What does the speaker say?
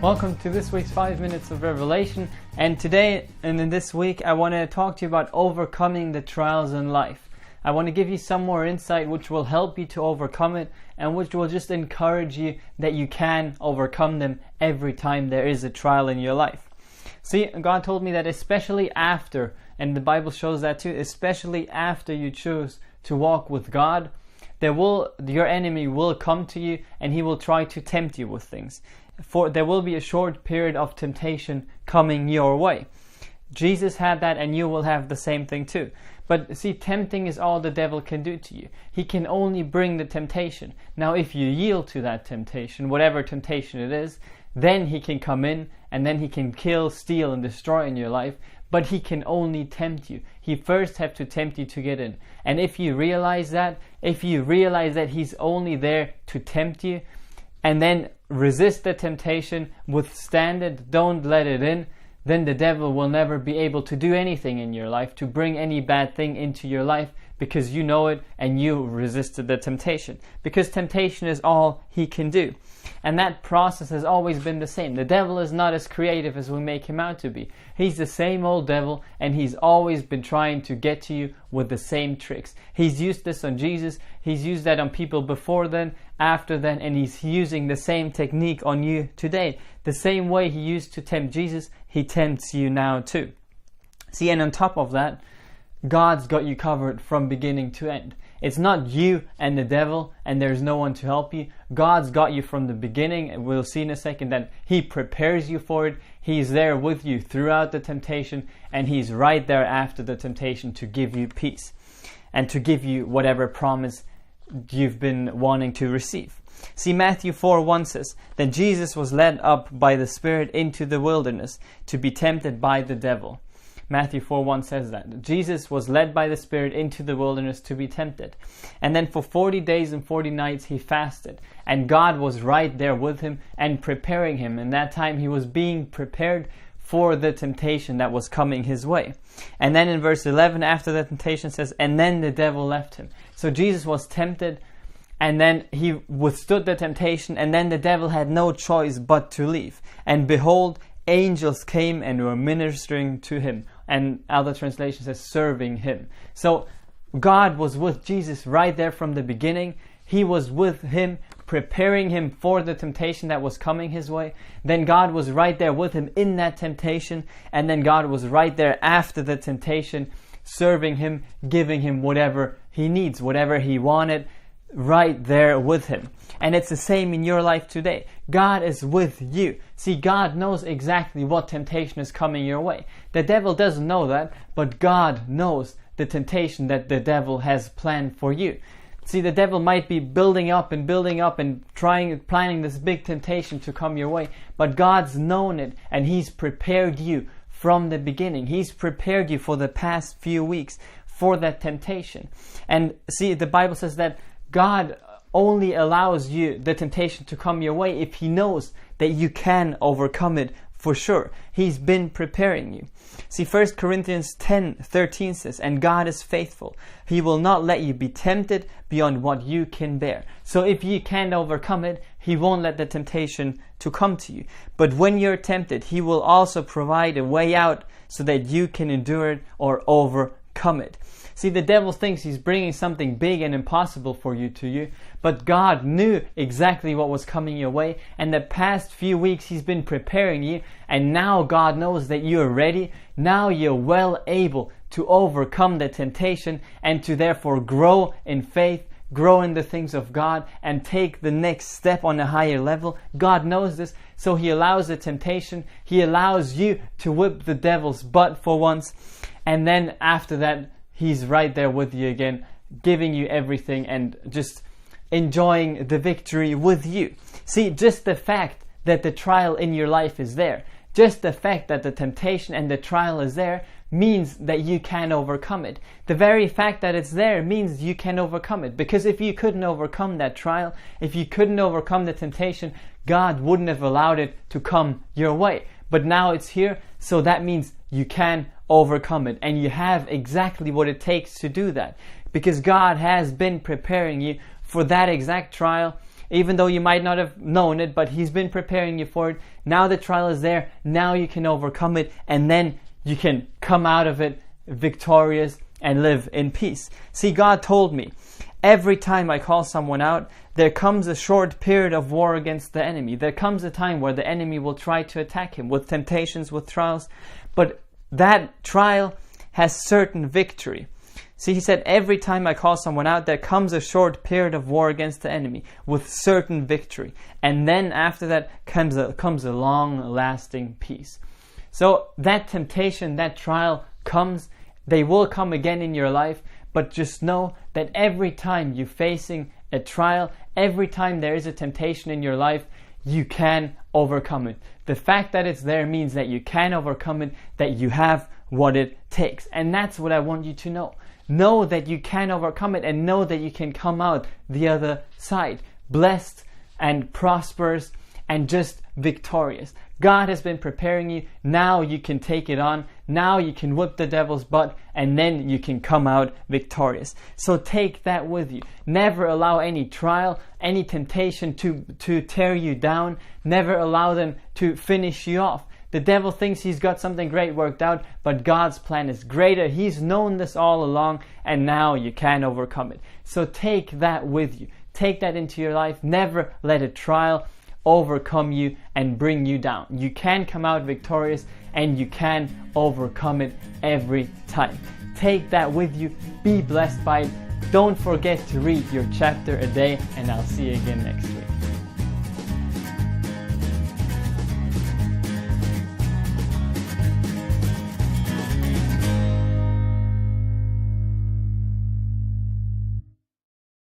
Welcome to this week's 5 Minutes of Revelation, and today and in this week I want to talk to you about overcoming the trials in life. I want to give you some more insight which will help you to overcome it and which will just encourage you that you can overcome them every time there is a trial in your life. See, God told me that especially after, and the Bible shows that too, especially after you choose to walk with God, your enemy will come to you and he will try to tempt you with things. For there will be a short period of temptation coming your way. Jesus had that and you will have the same thing too. But see, tempting is all the devil can do to you. He can only bring the temptation. Now if you yield to that temptation, whatever temptation it is, then he can come in and then he can kill, steal and destroy in your life. But he can only tempt you. He first have to tempt you to get in. And if you realize that he's only there to tempt you, and then resist the temptation, withstand it, don't let it in, then the devil will never be able to do anything in your life, to bring any bad thing into your life, because you know it and you resisted the temptation. Because temptation is all he can do. And that process has always been the same. The devil is not as creative as we make him out to be. He's the same old devil, and he's always been trying to get to you with the same tricks. He's used this on Jesus, he's used that on people before then, after then, and he's using the same technique on you today. The same way he used to tempt Jesus, he tempts you now too. See, and on top of that, God's got you covered from beginning to end. It's not you and the devil and there's no one to help you. God's got you from the beginning, and we'll see in a second that he prepares you for it. He's there with you throughout the temptation, and he's right there after the temptation to give you peace and to give you whatever promise you've been wanting to receive. See, Matthew 4:1 says that Jesus was led up by the Spirit into the wilderness to be tempted by the devil. Matthew 4:1 says that. Jesus was led by the Spirit into the wilderness to be tempted. And then for 40 days and 40 nights he fasted. And God was right there with him and preparing him. And that time he was being prepared for the temptation that was coming his way. And then in verse 11, after the temptation says, and then the devil left him. So Jesus was tempted, and then he withstood the temptation, and then the devil had no choice but to leave. And behold, angels came and were ministering to him. And other translation says serving him. So God was with Jesus right there from the beginning. He was with him, preparing him for the temptation that was coming his way. Then God was right there with him in that temptation. And then God was right there after the temptation, serving him, giving him whatever he needs, whatever he wanted, right there with him. And it's the same in your life today. God is with you. See, God knows exactly what temptation is coming your way. The devil doesn't know that, but God knows the temptation that the devil has planned for you. See, the devil might be building up and planning this big temptation to come your way, but God's known it and he's prepared you from the beginning. He's prepared you for the past few weeks for that temptation. And see, the Bible says that God only allows you the temptation to come your way if he knows that you can overcome it for sure. He's been preparing you. See, 1 Corinthians 10:13 says, and God is faithful. He will not let you be tempted beyond what you can bear. So if you can't overcome it, he won't let the temptation to come to you. But when you're tempted, he will also provide a way out so that you can endure it or overcome it. See, the devil thinks he's bringing something big and impossible for you to you, but God knew exactly what was coming your way, and the past few weeks he's been preparing you, and now God knows that you're ready. Now you're well able to overcome the temptation and to therefore grow in faith, grow in the things of God, and take the next step on a higher level. God knows this, so he allows the temptation. He allows you to whip the devil's butt for once, and then after that, he's right there with you again, giving you everything and just enjoying the victory with you. See, just the fact that the trial in your life is there, just the fact that the temptation and the trial is there means that you can overcome it. The very fact that it's there means you can overcome it. Because if you couldn't overcome that trial, if you couldn't overcome the temptation, God wouldn't have allowed it to come your way. But now it's here, so that means you can overcome it. And you have exactly what it takes to do that. Because God has been preparing you for that exact trial even though you might not have known it, but He's been preparing you for it. Now the trial is there. Now you can overcome it, and then you can come out of it victorious and live in peace. See, God told me, every time I call someone out, there comes a short period of war against the enemy. There comes a time where the enemy will try to attack him with temptations, with trials, but that trial has certain victory. See, He said, every time I call someone out, there comes a short period of war against the enemy with certain victory. And then after that comes a long-lasting peace. So that temptation, that trial comes. They will come again in your life, but just know that every time you're facing a trial, every time there is a temptation in your life, you can overcome it. The fact that it's there means that you can overcome it, that you have what it takes. And that's what I want you to know. Know that you can overcome it, and know that you can come out the other side, blessed and prosperous and just victorious. God has been preparing you. Now you can take it on. Now you can whip the devil's butt, and then you can come out victorious. So take that with you. Never allow any trial, any temptation to tear you down. Never allow them to finish you off. The devil thinks he's got something great worked out, but God's plan is greater. He's known this all along, and now you can overcome it. So take that with you. Take that into your life. Never let a trial overcome you and bring you down. You can come out victorious, and you can overcome it every time. Take that with you. Be blessed by it. Don't forget to read your chapter a day, and I'll see you again next week.